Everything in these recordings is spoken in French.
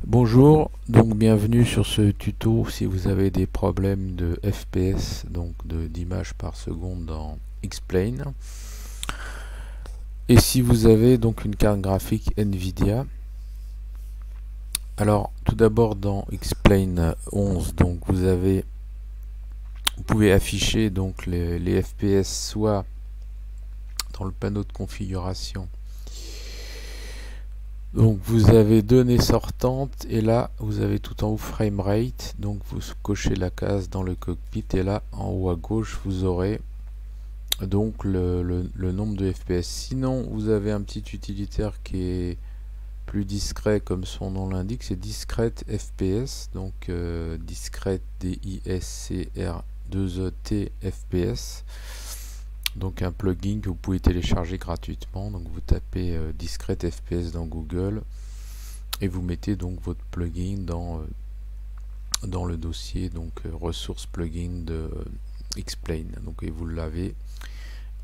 Bonjour, donc bienvenue sur ce tuto si vous avez des problèmes de FPS, donc d'image par seconde dans X-Plane. Et si vous avez donc une carte graphique Nvidia. Alors tout d'abord dans X-Plane 11, donc vous pouvez afficher donc les FPS soit dans le panneau de configuration. Donc vous avez données sortantes et là vous avez tout en haut framerate, donc vous cochez la case dans le cockpit et là en haut à gauche vous aurez donc le nombre de FPS. Sinon vous avez un petit utilitaire qui est plus discret comme son nom l'indique, c'est discrete FPS, donc discrete D-I-S-C-R-2-E-T FPS. Donc un plugin que vous pouvez télécharger gratuitement. Donc vous tapez discrete FPS dans Google et vous mettez donc votre plugin dans le dossier donc ressources plugin de X-Plane. Donc et vous l'avez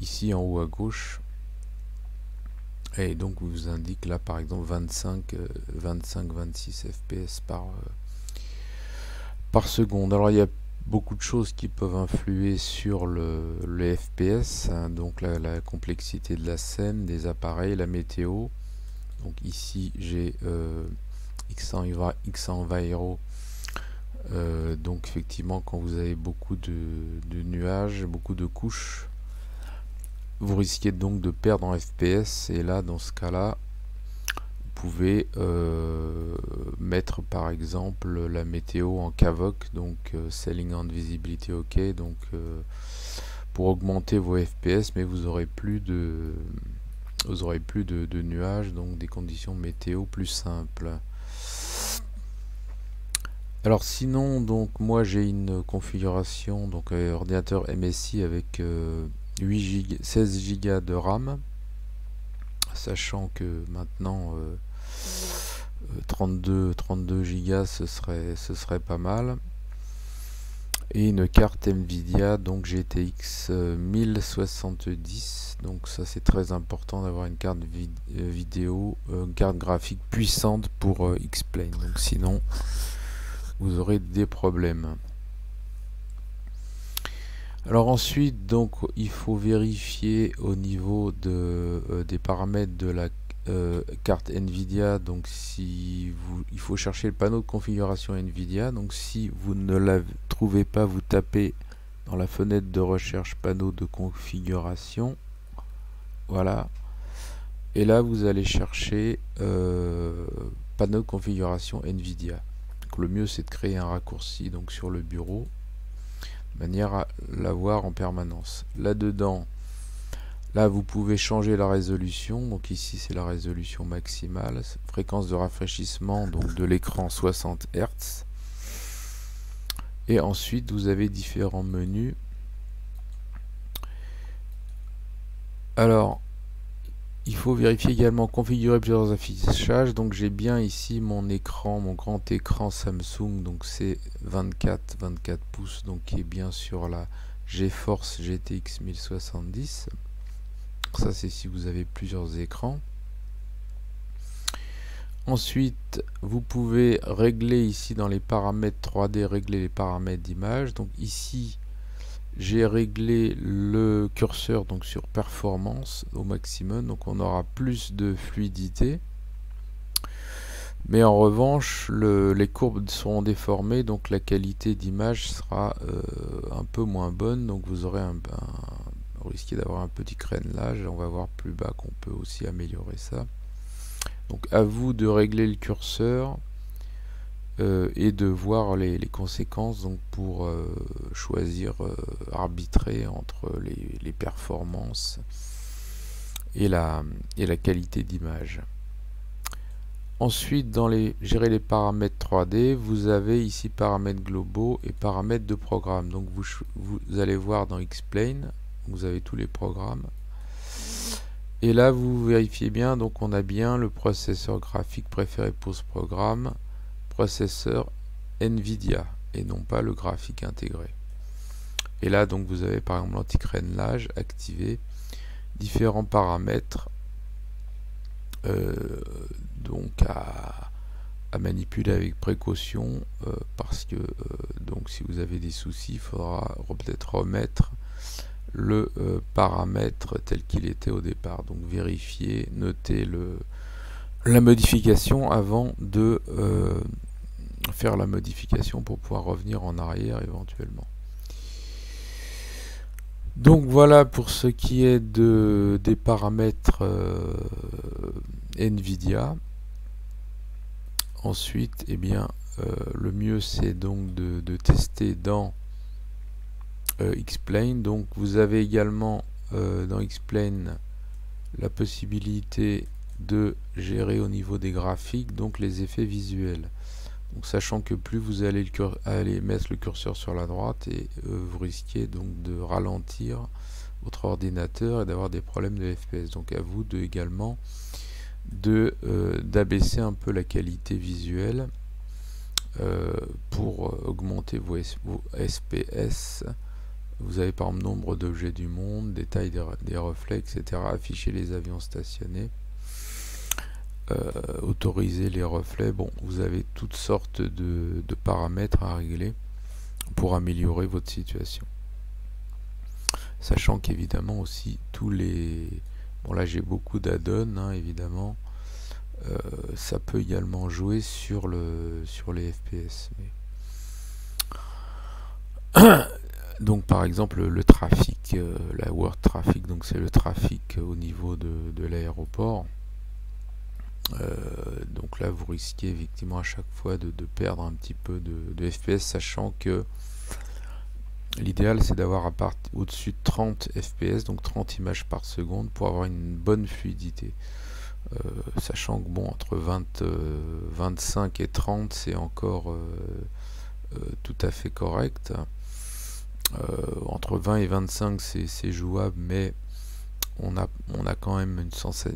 ici en haut à gauche. Et donc vous indique là par exemple 25-26 FPS par seconde. Alors il y a beaucoup de choses qui peuvent influer sur le FPS, hein, donc la complexité de la scène, des appareils, la météo. Donc ici j'ai X-Enviro. Donc effectivement quand vous avez beaucoup de nuages, beaucoup de couches, vous risquez donc de perdre en FPS, et là dans ce cas là vous pouvez mettre par exemple la météo en KVOC, donc Selling on Visibility OK, donc pour augmenter vos FPS, mais vous aurez plus de nuages, donc des conditions météo plus simples. Alors sinon, donc moi j'ai une configuration donc ordinateur MSI avec 16 Go de RAM, sachant que maintenant 32 Go ce serait pas mal, et une carte Nvidia donc GTX 1070. donc ça c'est très important d'avoir une carte vidéo, une carte graphique puissante pour X-Plane, donc sinon vous aurez des problèmes. Alors ensuite, donc il faut vérifier au niveau des paramètres de la carte Nvidia. Donc il faut chercher le panneau de configuration Nvidia. Donc si vous ne la trouvez pas, vous tapez dans la fenêtre de recherche panneau de configuration. Voilà. Et là vous allez chercher panneau de configuration Nvidia. Donc le mieux c'est de créer un raccourci donc sur le bureau, de manière à l'avoir en permanence. Là-dedans, là vous pouvez changer la résolution. Donc ici c'est la résolution maximale, fréquence de rafraîchissement donc de l'écran 60 Hz. Et ensuite vous avez différents menus. Alors il faut vérifier également configurer plusieurs affichages. Donc j'ai bien ici mon écran, mon grand écran Samsung, donc c'est 24 pouces, donc qui est bien sur la GeForce GTX 1070. Ça c'est si vous avez plusieurs écrans. Ensuite vous pouvez régler ici dans les paramètres 3D, régler les paramètres d'image. Donc ici j'ai réglé le curseur donc sur performance au maximum, donc on aura plus de fluidité, mais en revanche les courbes seront déformées, donc la qualité d'image sera un peu moins bonne, donc vous aurez vous risquez d'avoir un petit crénelage. On va voir plus bas qu'on peut aussi améliorer ça. Donc à vous de régler le curseur et de voir les conséquences donc pour choisir, arbitrer entre les performances et la qualité d'image. Ensuite, dans gérer les paramètres 3D, vous avez ici paramètres globaux et paramètres de programme. Donc vous allez voir dans X-Plane, vous avez tous les programmes. Et là vous vérifiez bien, donc on a bien le processeur graphique préféré pour ce programme, processeur Nvidia et non pas le graphique intégré. Et là donc vous avez par exemple l'anti-crénelage activé, différents paramètres donc à à manipuler avec précaution parce que donc si vous avez des soucis, il faudra peut-être remettre le paramètre tel qu'il était au départ. Donc vérifier, noter la modification avant de faire la modification pour pouvoir revenir en arrière éventuellement. Donc voilà pour ce qui est des paramètres NVIDIA. Ensuite, eh bien, le mieux c'est donc de tester dans Xplane. Donc vous avez également dans Xplane la possibilité de gérer au niveau des graphiques donc les effets visuels. Donc, sachant que plus vous allez mettre le curseur sur la droite et vous risquez donc de ralentir votre ordinateur et d'avoir des problèmes de FPS. Donc à vous également d'abaisser un peu la qualité visuelle pour augmenter vos FPS. Vous avez par exemple nombre d'objets du monde, détail des reflets, etc. Afficher les avions stationnés. Autoriser les reflets. Bon, vous avez toutes sortes de paramètres à régler pour améliorer votre situation. Sachant qu'évidemment aussi tous les... Bon là j'ai beaucoup d'add-ons hein, évidemment. Ça peut également jouer sur les FPS. Mais... donc par exemple le trafic, la World Traffic, donc c'est le trafic au niveau de l'aéroport. Donc là vous risquez effectivement à chaque fois de perdre un petit peu de FPS, sachant que l'idéal c'est d'avoir au-dessus de 30 FPS, donc 30 images par seconde pour avoir une bonne fluidité. Sachant que bon, entre 25 et 30 c'est encore tout à fait correct. Entre 20 et 25 c'est jouable, mais on a quand même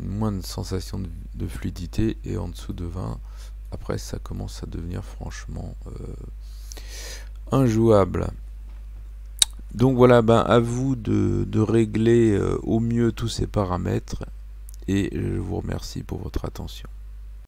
moins de sensation de fluidité, et en dessous de 20 après ça commence à devenir franchement injouable. Donc voilà, ben à vous de régler au mieux tous ces paramètres, et je vous remercie pour votre attention.